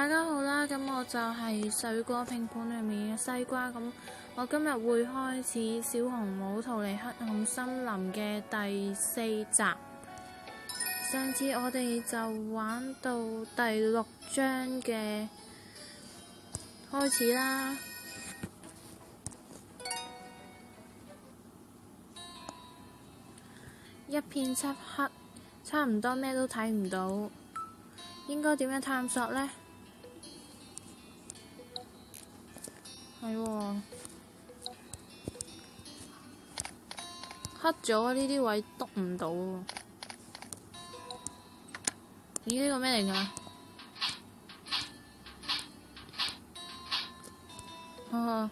大家好啦，咁我就係水果拼盤裏面嘅西瓜，咁我今日會開始《小紅帽逃離黑暗森林》嘅第4集。上次我哋就玩到第6章嘅開始啦，一片漆黑，差唔多咩都睇唔到，應該點樣探索呢？係喎，黑咗呢啲位篤唔到喎。咦？呢個咩嚟㗎？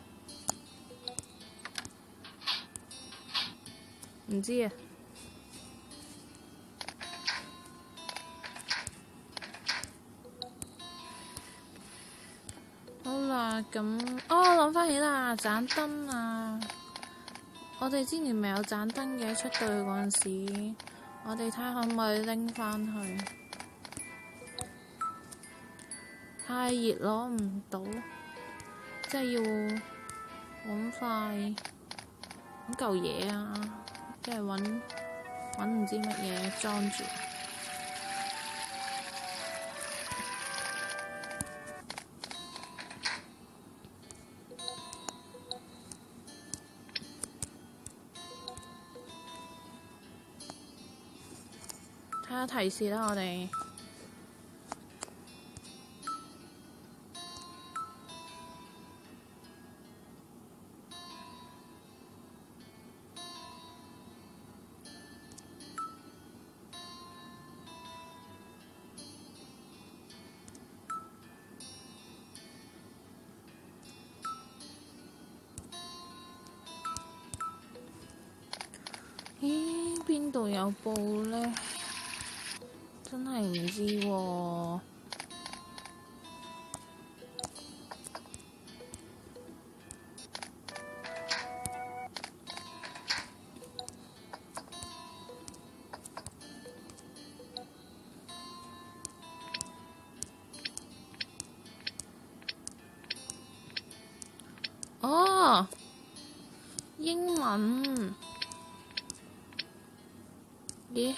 唔知啊。好啦，咁諗返起啦，盞燈啊！我哋之前咪有盞燈嘅，出到去嗰陣時，我哋睇下可唔可以拎返去。太熱攞唔到，即係要揾嚿嘢啊，即係揾唔知乜嘢裝住。睇下提示啦，我哋。咦？邊度有布呢？真係唔知喎。哦，英文。咦？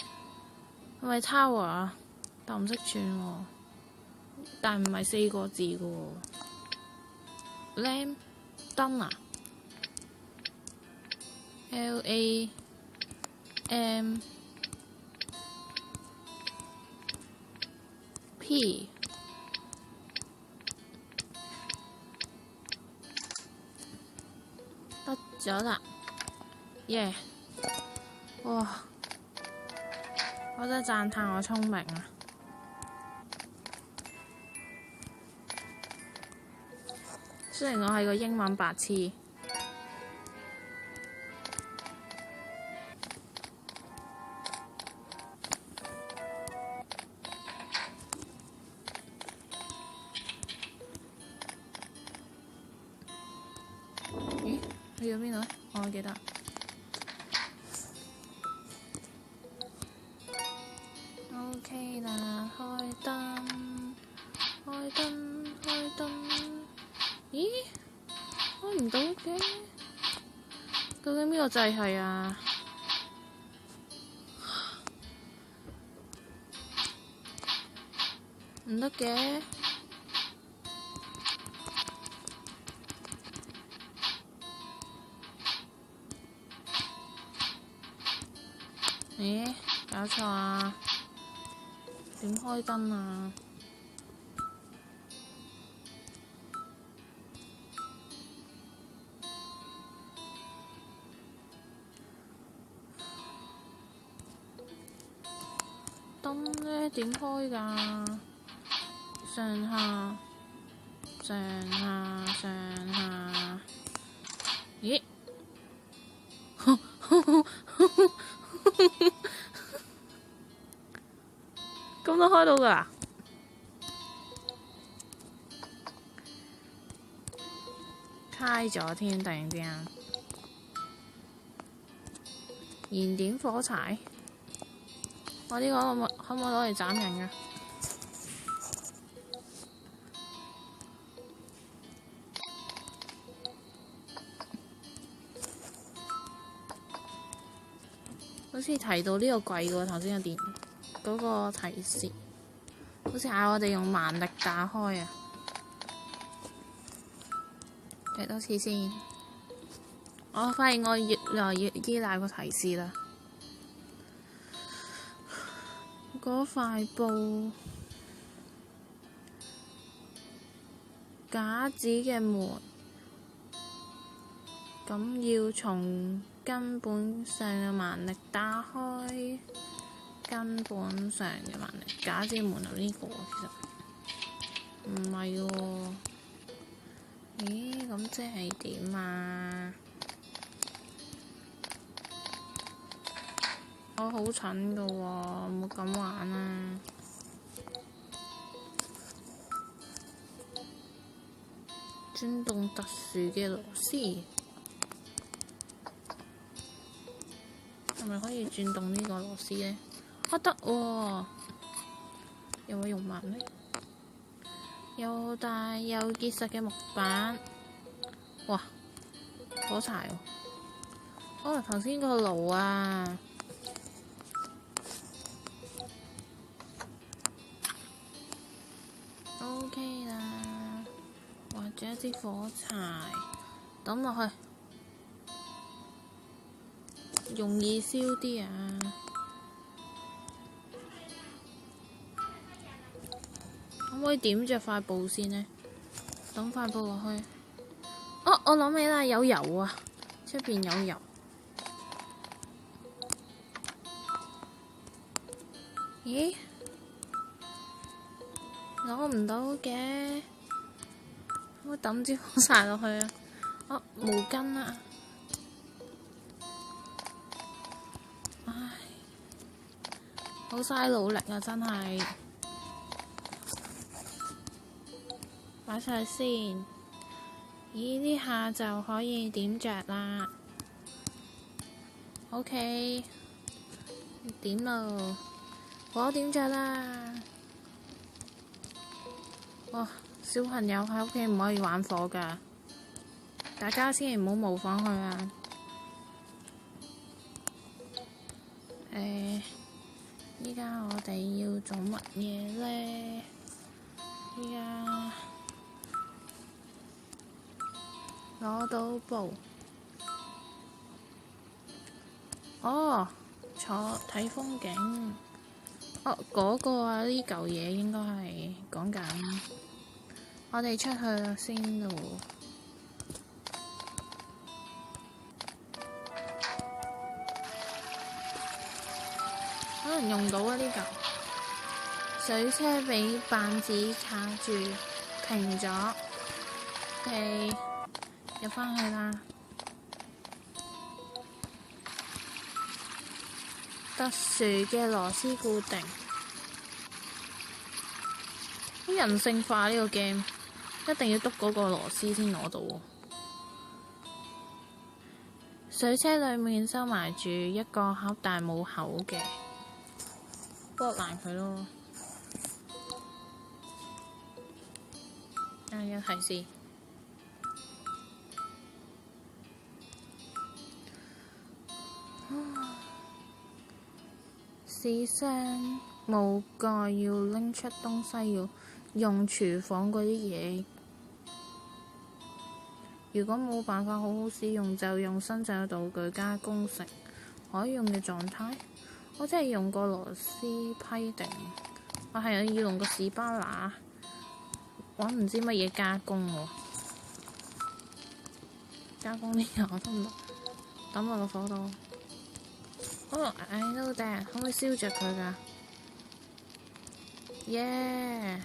係咪 tower 啊？但唔識串喎，但唔係4個字嘅喎。lamp 燈啊 ，LAMP 得咗啦，耶！哇！我真係讚歎我聰明啊！雖然我係個英文白痴。咦？去咗邊度呢？我記得。OK 啦，開燈，開燈，開燈。咦？開唔到嘅，究竟邊個掣係啊？唔得嘅。咦？搞錯啊！點開燈啊？燈呢？點開㗎？上下，上下，上下。咦？咁都開到㗎啦！開咗添，突然之間。燃點火柴。我呢個可唔可以攞嚟斬人㗎？好似提到呢個櫃喎，頭先有電嗰個提示，好似嗌我哋用蠻力打開啊！嚟多次先。我發現我越來越依賴個提示啦。嗰塊布架子嘅門，咁要從根本上嘅蠻力打開。根本上嘅蠻力架子門口呢個其實唔係喎。咦？咁即係點啊？我好蠢㗎喎，唔好咁玩啊！轉動特殊嘅螺絲，係咪可以轉動呢個螺絲呢？啊，得喎！有冇用蠻力？又大又結實嘅木板，哇！火柴喎！哦，頭先個爐啊！OK 啦，或者一支火柴抌落去，容易燒啲啊！可唔可以點着塊布先呢？抌塊布落去。哦，我諗起啦，有油啊，出邊有油。咦？攞唔到嘅，可唔可以抌支火柴落去啊？哦，毛巾啊！唉，好嘥努力啊，真係。擺上去先。咦？呢下就可以點着啦。OK，點咯，火點着啦。哇！小朋友喺屋企唔可以玩火㗎，大家千祈唔好模仿佢啊！依家我哋要做乜嘢呢？依家攞到布，哦，坐睇風景。哦，嗰個啊，呢嚿嘢應該係講緊。我哋出去啦先咯。可能用到啊呢嚿。水車俾棒子卡住，停咗。OK，入返去啦。特殊嘅螺絲固定，好人性化呢個 game，一定要篤嗰個螺絲先攞到喎。水車裡面收埋住一個盒，但係冇口嘅，剝爛佢咯。有提示。試聲冇蓋，要拎出東西，要用廚房嗰啲嘢。如果冇辦法好好使用，就用新製嘅道具加工成可以用嘅狀態。我真係用個螺絲批定，我係要用個士巴拿揾唔知乜嘢加工喎。加工呢個我都唔抌落個火度。哦，I know that，可唔可以燒着佢㗎？耶！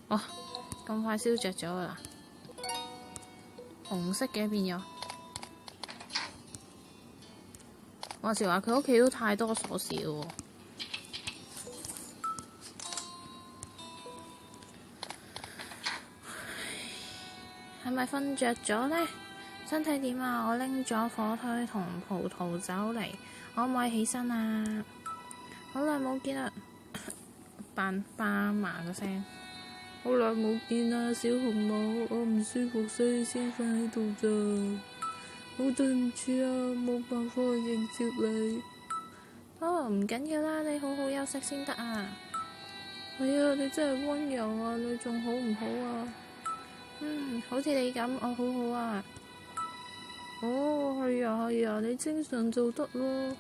哦，咁快燒着咗啦！紅色嘅變咗。話時話佢屋企都太多鎖匙喎。係咪瞓着咗呢？身體點啊？我拎咗火腿同葡萄酒嚟，可唔可以起身啊？好耐冇見啦，扮爸嫲個聲。好耐冇見啦，小紅帽，我唔舒服，所以先瞓喺度咋。好對唔住啊，冇辦法去迎接你。哦，唔緊要啦，你好好休息先得啊。係啊，你真係溫柔啊，你仲好唔好啊？好似你咁，我好好啊。哦，係啊係啊，你精神就得咯。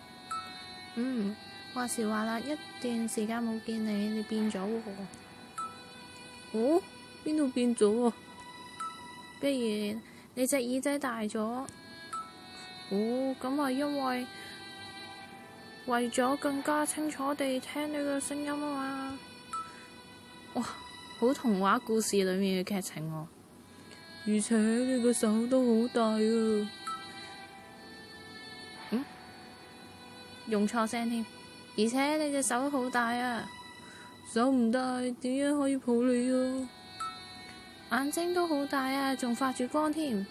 話時話啦，一段時間冇見你，你變咗喎。哦，邊度變咗啊？不如你隻耳仔大咗。哦，咁係因為咗更加清楚地聽你嘅聲音啊嘛。哇，好童話故事裏面嘅劇情喎。而且你個手都好大啊。用錯聲添。而且你隻手好大啊。手唔大，點樣可以抱你啊？眼睛都好大啊，仲發住光添。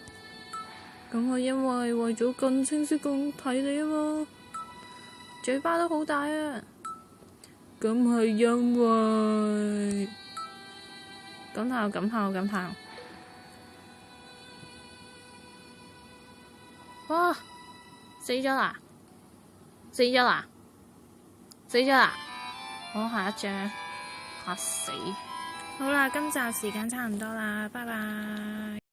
咁係因為咗更清晰咁睇你啊嘛。嘴巴都好大啊。咁係因為感嘆。哇！死咗啦！我下一張嚇死。好啦，今集時間差唔多啦，拜拜。